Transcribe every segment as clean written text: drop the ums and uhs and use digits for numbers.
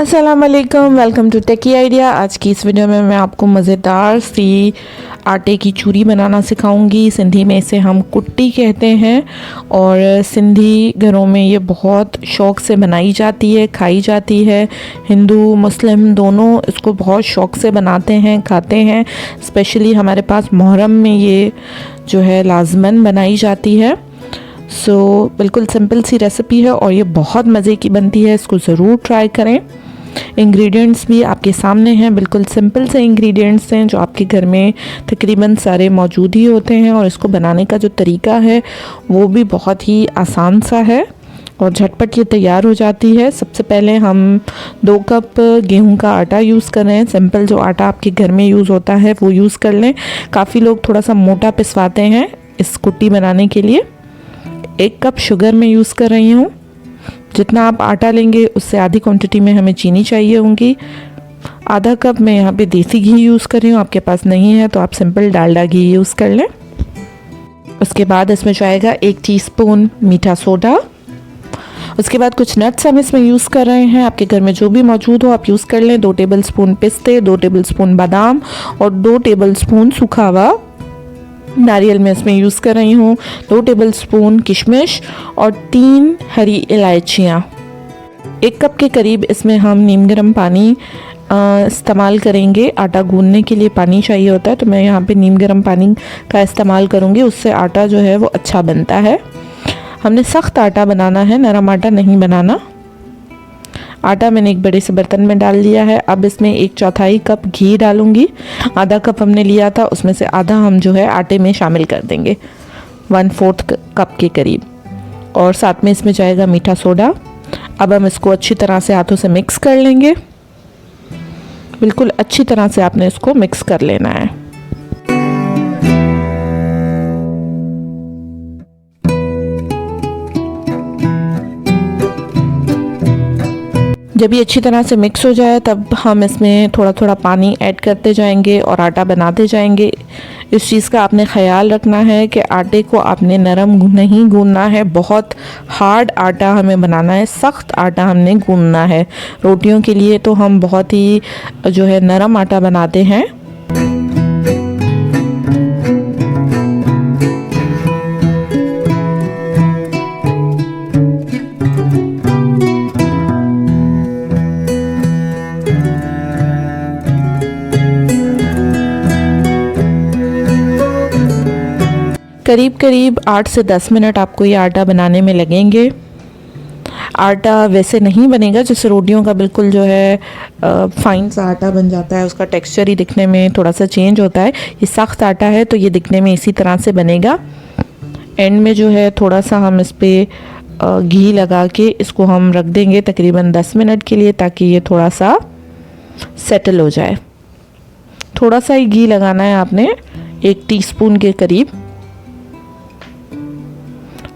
अस्सलाम वालेकुम, welcome to techy idea. आज की इस वीडियो में मैं आपको मज़ेदार सी आटे की चूरी बनाना सिखाऊंगी। सिंधी में इसे हम कुट्टी कहते हैं और सिंधी घरों में ये बहुत शौक़ से बनाई जाती है, खाई जाती है। हिंदू मुस्लिम दोनों इसको बहुत शौक़ से बनाते हैं, खाते हैं। स्पेशली हमारे पास मुहर्रम में ये जो है लाजमन बनाई जाती है। बिल्कुल सिंपल सी रेसिपी है और ये बहुत मज़े की बनती है। इसको ज़रूर ट्राई करें। इंग्रेडिएंट्स भी आपके सामने हैं, बिल्कुल सिंपल से इंग्रेडिएंट्स हैं जो आपके घर में तकरीबन सारे मौजूद ही होते हैं। और इसको बनाने का जो तरीका है वो भी बहुत ही आसान सा है और झटपट ये तैयार हो जाती है। सबसे पहले हम 2 कप गेहूं का आटा यूज़ कर रहे हैं। सिंपल जो आटा आपके घर में यूज़ होता है वो यूज़ कर लें। काफ़ी लोग थोड़ा सा मोटा पिसवाते हैं इस कुट्टी बनाने के लिए। 1 कप शुगर मैं यूज़ कर रही हूँ। जितना आप आटा लेंगे उससे आधी क्वांटिटी में हमें चीनी चाहिए होंगी। आधा कप मैं यहाँ पे देसी घी यूज़ कर रही हूँ। आपके पास नहीं है तो आप सिंपल डालडा घी यूज़ कर लें। उसके बाद इसमें जाएगा 1 टीस्पून मीठा सोडा। उसके बाद कुछ नट्स हम इसमें यूज़ कर रहे हैं। आपके घर में जो भी मौजूद हो आप यूज़ कर लें। 2 टेबलस्पून पिस्ते, 2 टेबलस्पून बादाम और 2 टेबलस्पून सूखा हुआ नारियल में इसमें यूज़ कर रही हूँ। 2 टेबलस्पून किशमिश और 3 हरी इलायचियाँ। 1 कप के करीब इसमें हम नीम गर्म पानी इस्तेमाल करेंगे। आटा गूंदने के लिए पानी चाहिए होता है तो मैं यहाँ पे नीम गर्म पानी का इस्तेमाल करूँगी। उससे आटा जो है वो अच्छा बनता है। हमने सख्त आटा बनाना है, नरम आटा नहीं बनाना। आटा मैंने एक बड़े से बर्तन में डाल लिया है। अब इसमें 1/4 कप घी डालूंगी। आधा कप हमने लिया था, उसमें से आधा हम जो है आटे में शामिल कर देंगे, 1/4 कप के करीब। और साथ में इसमें जाएगा मीठा सोडा। अब हम इसको अच्छी तरह से हाथों से मिक्स कर लेंगे। बिल्कुल अच्छी तरह से आपने इसको मिक्स कर लेना है। जब ये अच्छी तरह से मिक्स हो जाए तब हम इसमें थोड़ा थोड़ा पानी ऐड करते जाएंगे और आटा बनाते जाएंगे। इस चीज़ का आपने ख्याल रखना है कि आटे को आपने नरम नहीं गूंदना है, बहुत हार्ड आटा हमें बनाना है, सख्त आटा हमने गूंदना है। रोटियों के लिए तो हम बहुत ही जो है नरम आटा बनाते हैं। करीब करीब 8 से 10 मिनट आपको ये आटा बनाने में लगेंगे। आटा वैसे नहीं बनेगा जैसे रोटियों का बिल्कुल जो है फाइन सा आटा बन जाता है। उसका टेक्सचर ही दिखने में थोड़ा सा चेंज होता है। ये सख्त आटा है तो ये दिखने में इसी तरह से बनेगा। एंड में जो है थोड़ा सा हम इस पर घी लगा के इसको हम रख देंगे तकरीबन 10 मिनट के लिए, ताकि ये थोड़ा सा सेटल हो जाए। थोड़ा सा ही घी लगाना है आपने, 1 टीस्पून के करीब।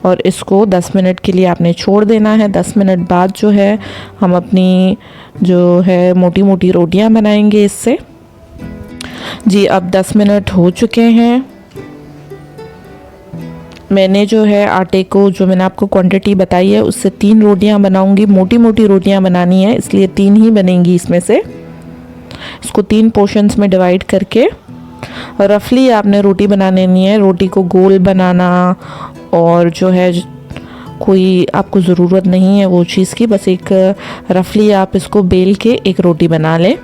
और इसको 10 मिनट के लिए आपने छोड़ देना है। 10 मिनट बाद जो है हम अपनी जो है मोटी मोटी रोटियां बनाएंगे इससे। जी अब 10 मिनट हो चुके हैं। मैंने जो है आटे को, जो मैंने आपको क्वांटिटी बताई है उससे 3 रोटियां बनाऊंगी। मोटी मोटी रोटियां बनानी है इसलिए 3 ही बनेंगी इसमें से। इसको 3 पोर्शंस में डिवाइड करके रफली आपने रोटी बनानी है। रोटी को गोल बनाना और जो है कोई आपको ज़रूरत नहीं है वो चीज़ की, बस एक रफली आप इसको बेल के एक रोटी बना लें।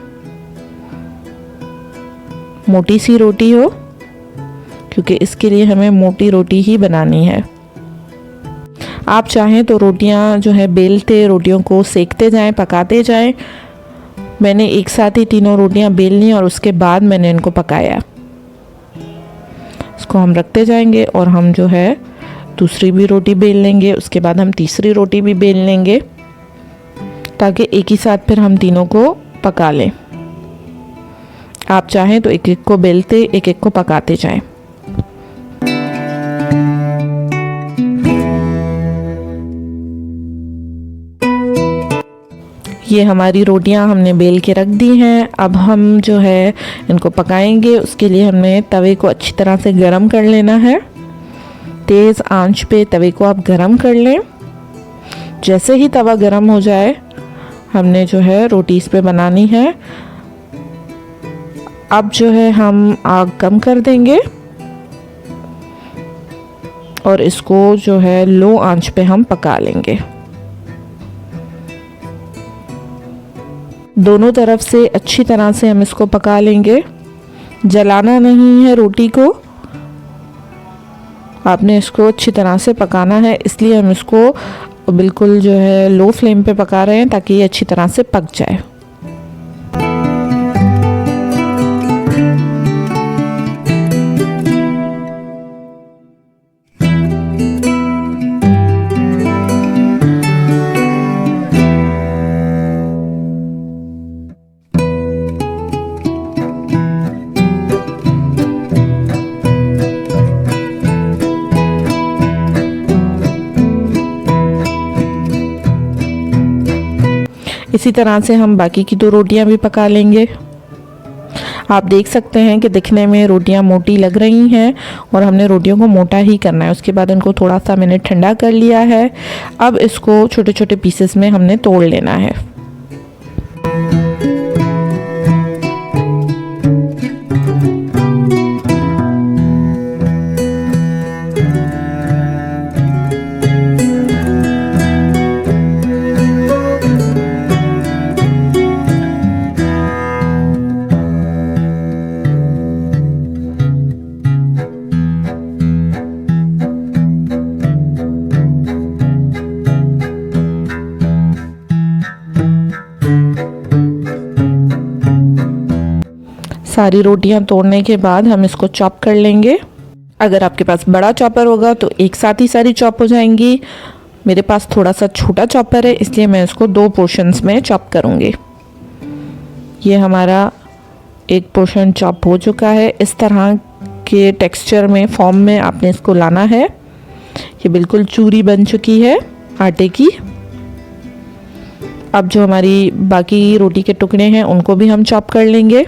मोटी सी रोटी हो, क्योंकि इसके लिए हमें मोटी रोटी ही बनानी है। आप चाहें तो रोटियां जो है बेलते रोटियों को सेकते जाएं, पकाते जाएं। मैंने एक साथ ही तीनों रोटियां बेल ली और उसके बाद मैंने इनको पकाया। इसको हम रखते जाएंगे और हम जो है दूसरी भी रोटी बेल लेंगे। उसके बाद हम तीसरी रोटी भी बेल लेंगे, ताकि एक ही साथ फिर हम तीनों को पका लें। आप चाहें तो एक एक को बेलते एक एक को पकाते जाएं। ये हमारी रोटियां हमने बेल के रख दी हैं। अब हम जो है इनको पकाएंगे। उसके लिए हमने तवे को अच्छी तरह से गरम कर लेना है। तेज़ आंच पे तवे को आप गरम कर लें। जैसे ही तवा गरम हो जाए हमने जो है रोटी इस पे बनानी है। अब जो है हम आग कम कर देंगे और इसको जो है लो आंच पे हम पका लेंगे। दोनों तरफ से अच्छी तरह से हम इसको पका लेंगे। जलाना नहीं है रोटी को, आपने इसको अच्छी तरह से पकाना है, इसलिए हम इसको बिल्कुल जो है लो फ्लेम पे पका रहे हैं ताकि ये अच्छी तरह से पक जाए। इसी तरह से हम बाकी की 2 रोटियां भी पका लेंगे। आप देख सकते हैं कि दिखने में रोटियां मोटी लग रही हैं और हमने रोटियों को मोटा ही करना है। उसके बाद इनको थोड़ा सा मैंने ठंडा कर लिया है। अब इसको छोटे छोटे पीसेस में हमने तोड़ लेना है। सारी रोटियां तोड़ने के बाद हम इसको चॉप कर लेंगे। अगर आपके पास बड़ा चॉपर होगा तो एक साथ ही सारी चॉप हो जाएंगी। मेरे पास थोड़ा सा छोटा चॉपर है, इसलिए मैं इसको 2 पोर्शंस में चॉप करूँगी। ये हमारा एक पोर्शन चॉप हो चुका है। इस तरह के टेक्सचर में, फॉर्म में आपने इसको लाना है। ये बिल्कुल चूरी बन चुकी है आटे की। अब जो हमारी बाकी रोटी के टुकड़े हैं उनको भी हम चॉप कर लेंगे।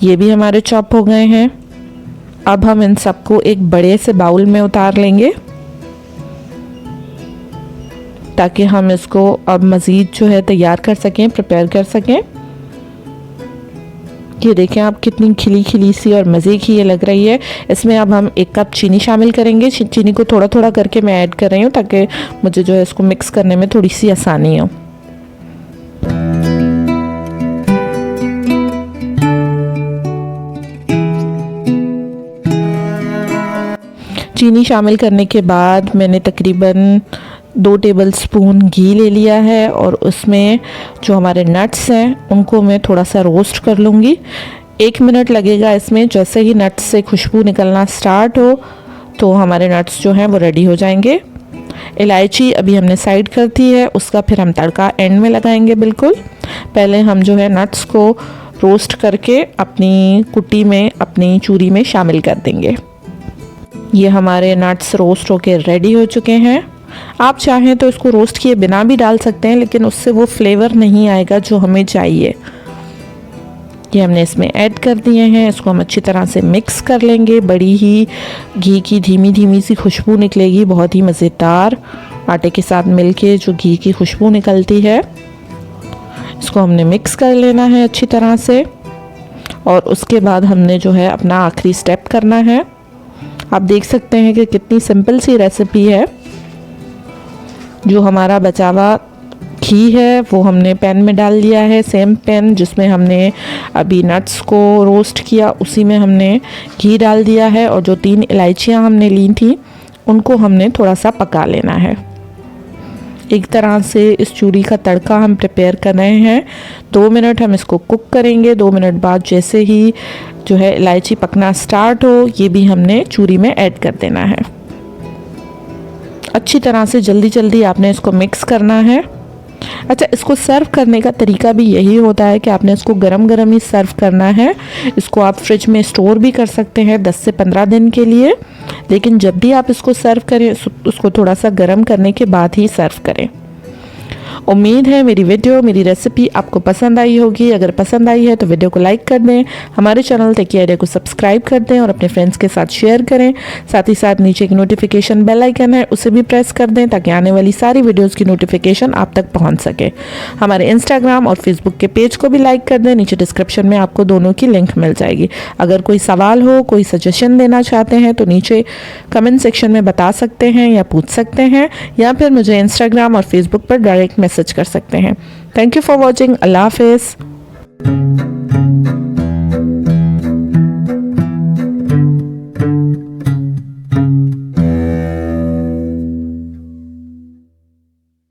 ये भी हमारे चॉप हो गए हैं। अब हम इन सबको एक बड़े से बाउल में उतार लेंगे ताकि हम इसको अब मज़ीद जो है तैयार कर सकें, प्रिपेयर कर सकें। ये देखें आप कितनी खिली खिली सी और मज़े की ये लग रही है। इसमें अब हम 1 कप चीनी शामिल करेंगे। चीनी को थोड़ा थोड़ा करके मैं ऐड कर रही हूँ ताकि मुझे जो है इसको मिक्स करने में थोड़ी सी आसानी हो। चीनी शामिल करने के बाद मैंने तकरीबन 2 टेबलस्पून घी ले लिया है और उसमें जो हमारे नट्स हैं उनको मैं थोड़ा सा रोस्ट कर लूँगी। 1 मिनट लगेगा इसमें। जैसे ही नट्स से खुशबू निकलना स्टार्ट हो तो हमारे नट्स जो हैं वो रेडी हो जाएंगे। इलायची अभी हमने साइड कर दी है, उसका फिर हम तड़का एंड में लगाएंगे। बिल्कुल पहले हम जो है नट्स को रोस्ट करके अपनी कुट्टी में, अपनी चूरी में शामिल कर देंगे। ये हमारे नट्स रोस्ट होके रेडी हो चुके हैं। आप चाहें तो इसको रोस्ट किए बिना भी डाल सकते हैं, लेकिन उससे वो फ्लेवर नहीं आएगा जो हमें चाहिए। ये हमने इसमें ऐड कर दिए हैं। इसको हम अच्छी तरह से मिक्स कर लेंगे। बड़ी ही घी की धीमी धीमी सी खुशबू निकलेगी, बहुत ही मज़ेदार। आटे के साथ मिलके जो घी की खुशबू निकलती है, इसको हमने मिक्स कर लेना है अच्छी तरह से। और उसके बाद हमने जो है अपना आखिरी स्टेप करना है। आप देख सकते हैं कि कितनी सिंपल सी रेसिपी है। जो हमारा बचा हुआ घी है वो हमने पैन में डाल दिया है। सेम पैन जिसमें हमने अभी नट्स को रोस्ट किया, उसी में हमने घी डाल दिया है। और जो 3 इलायचियाँ हमने ली थी उनको हमने थोड़ा सा पका लेना है। एक तरह से इस चूरी का तड़का हम प्रिपेयर कर रहे हैं। 2 मिनट हम इसको कुक करेंगे। 2 मिनट बाद जैसे ही जो है इलायची पकना स्टार्ट हो, ये भी हमने चूरी में ऐड कर देना है। अच्छी तरह से जल्दी जल्दी आपने इसको मिक्स करना है। अच्छा, इसको सर्व करने का तरीका भी यही होता है कि आपने इसको गरम गरम ही सर्व करना है। इसको आप फ्रिज में स्टोर भी कर सकते हैं 10 से 15 दिन के लिए, लेकिन जब भी आप इसको सर्व करें उसको थोड़ा सा गरम करने के बाद ही सर्व करें। उम्मीद है मेरी वीडियो, मेरी रेसिपी आपको पसंद आई होगी। अगर पसंद आई है तो वीडियो को लाइक कर दें, हमारे चैनल टेकी आइडिया को सब्सक्राइब कर दें और अपने फ्रेंड्स के साथ शेयर करें। साथ ही साथ नीचे की नोटिफिकेशन बेल आइकन है, उसे भी प्रेस कर दें ताकि आने वाली सारी वीडियोज़ की नोटिफिकेशन आप तक पहुँच सके। हमारे इंस्टाग्राम और फेसबुक के पेज को भी लाइक कर दें, नीचे डिस्क्रिप्शन में आपको दोनों की लिंक मिल जाएगी। अगर कोई सवाल हो, कोई सजेशन देना चाहते हैं तो नीचे कमेंट सेक्शन में बता सकते हैं या पूछ सकते हैं, या फिर मुझे इंस्टाग्राम और फेसबुक पर डायरेक्ट मैसेज कर सकते हैं। Thank you for watching. Allah हाफिज़।